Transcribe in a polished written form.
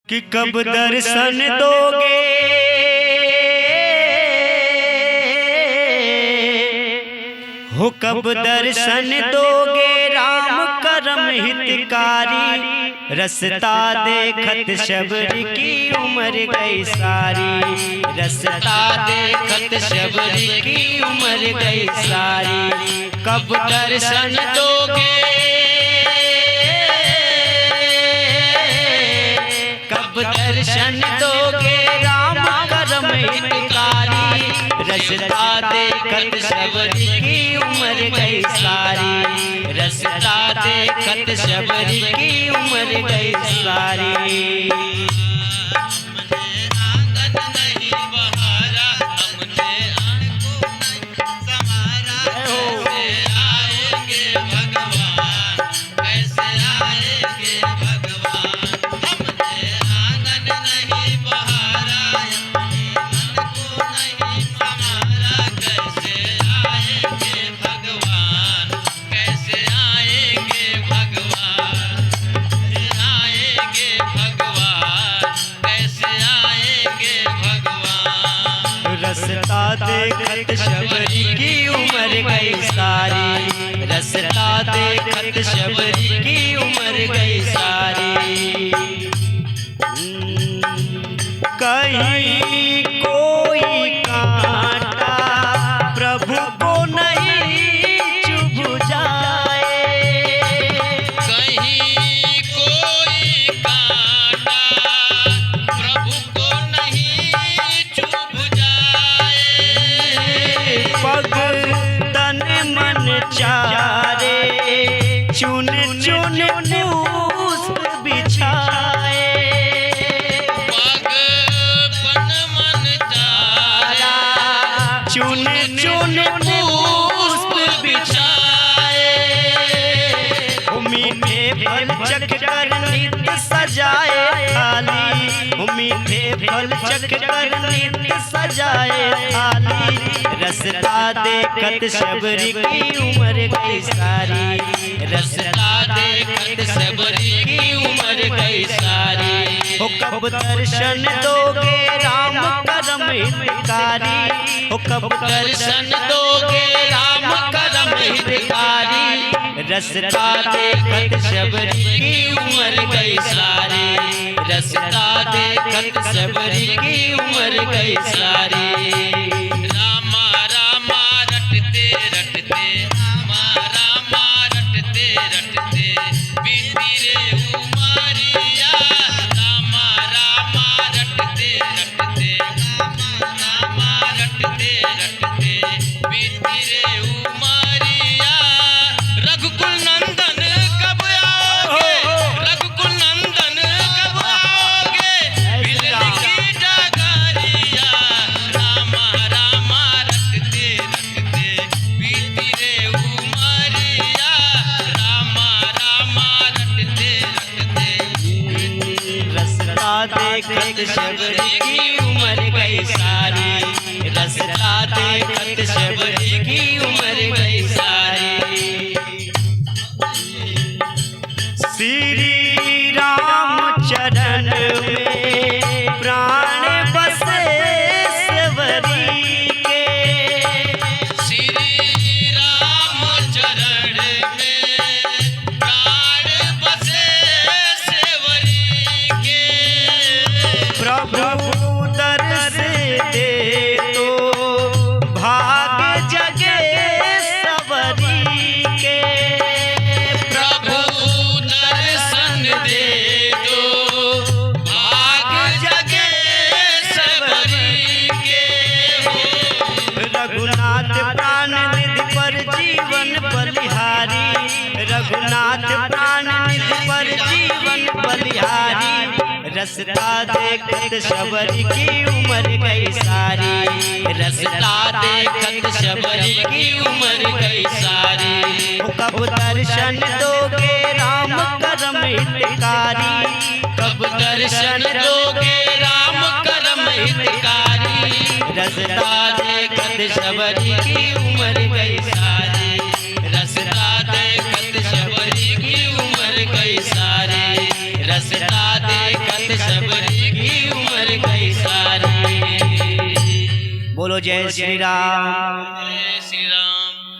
कि कब दर्शन दोगे हो, कब दर्शन दोगे राम करम हितकारी। रसता देखत शबरी की उम्र गई सारी, रसता देखत शबरी की उम्र गई सारी। कब दर्शन दोगे, कब दर्शन दोगे राम करम हितकारी। रसता देखत शबरी की उम्र गई सारी, रसता देखत शबरी की उम्र गई सारी। रसता देखत शबरी की उम्र गई सारी, रसता देखत शबरी की उम्र गई सारी। कहीं कोई कांटा प्रभु को नहीं चुभ जाए, कहीं कोई कांटा प्रभु को नहीं चुभ जाए। पग तन मन चारे चुन चुन पुष्प बिछाए, पग तन मन चारा चुन चुन पुष्प बिछाए। मीठे फल चखकर नित्य सजाए थाली, मीठे फल चखकर नित्य सजाए थाली। रसता देखत शबरी की उम्र गई सारी, रसता देखत शबरी की उम्र गई सारी। हो कब दर्शन दोगे राम करम हितकारी, हो कब दर्शन दोगे राम करम हितकारी। रसता देखत शबरी की उम्र गई सारी, रसता देखत शबरी की उम्र गई सारी। रामा रामा रटते रटते, रामा रामा रटते रटते बीती रे उमरिया। रामा रामा रटते रटते, रामा रटते रटते बीती रे उमरिया। रघुकुल नंदन कब आओगे, रघुकुल नंदन कब आओगे, बिलनी की डगरिया। रामा रामा रटते रटते बीती रे उमरिया। रामा रामा रटते रटते रसता देखत शबरी की उम्र गई सारी, रसता देखत शबरी की उम्र गई सारी। श्री राम चरण में प्राण बसे सेवरी के, श्री राम चरण में प्राण बसे सेवरी के। प्रभु दर्श दे तो भाग जगे सवरी के। प्रभु दर्शन दे तो भाग जगे सबरी के। रघुनाथ प्राण निधि पर जीवन बलिहारी, रघुनाथ प्राण निधि पर जीवन बलिहारी। रसता देखत शबरी की उम्र गई सारी, रसता देखत शबरी की उम्र गई सारी। हो कब दर्शन दोगे राम करम हितकारी, कब दर्शन दोगे राम करम हितकारी। रसता देखत शबरी की उम्र गई सारी, रसता देखत शबरी की उम्र गई सारी। रसता देखत शबरी बोलो जय श्री राम। जय श्री राम।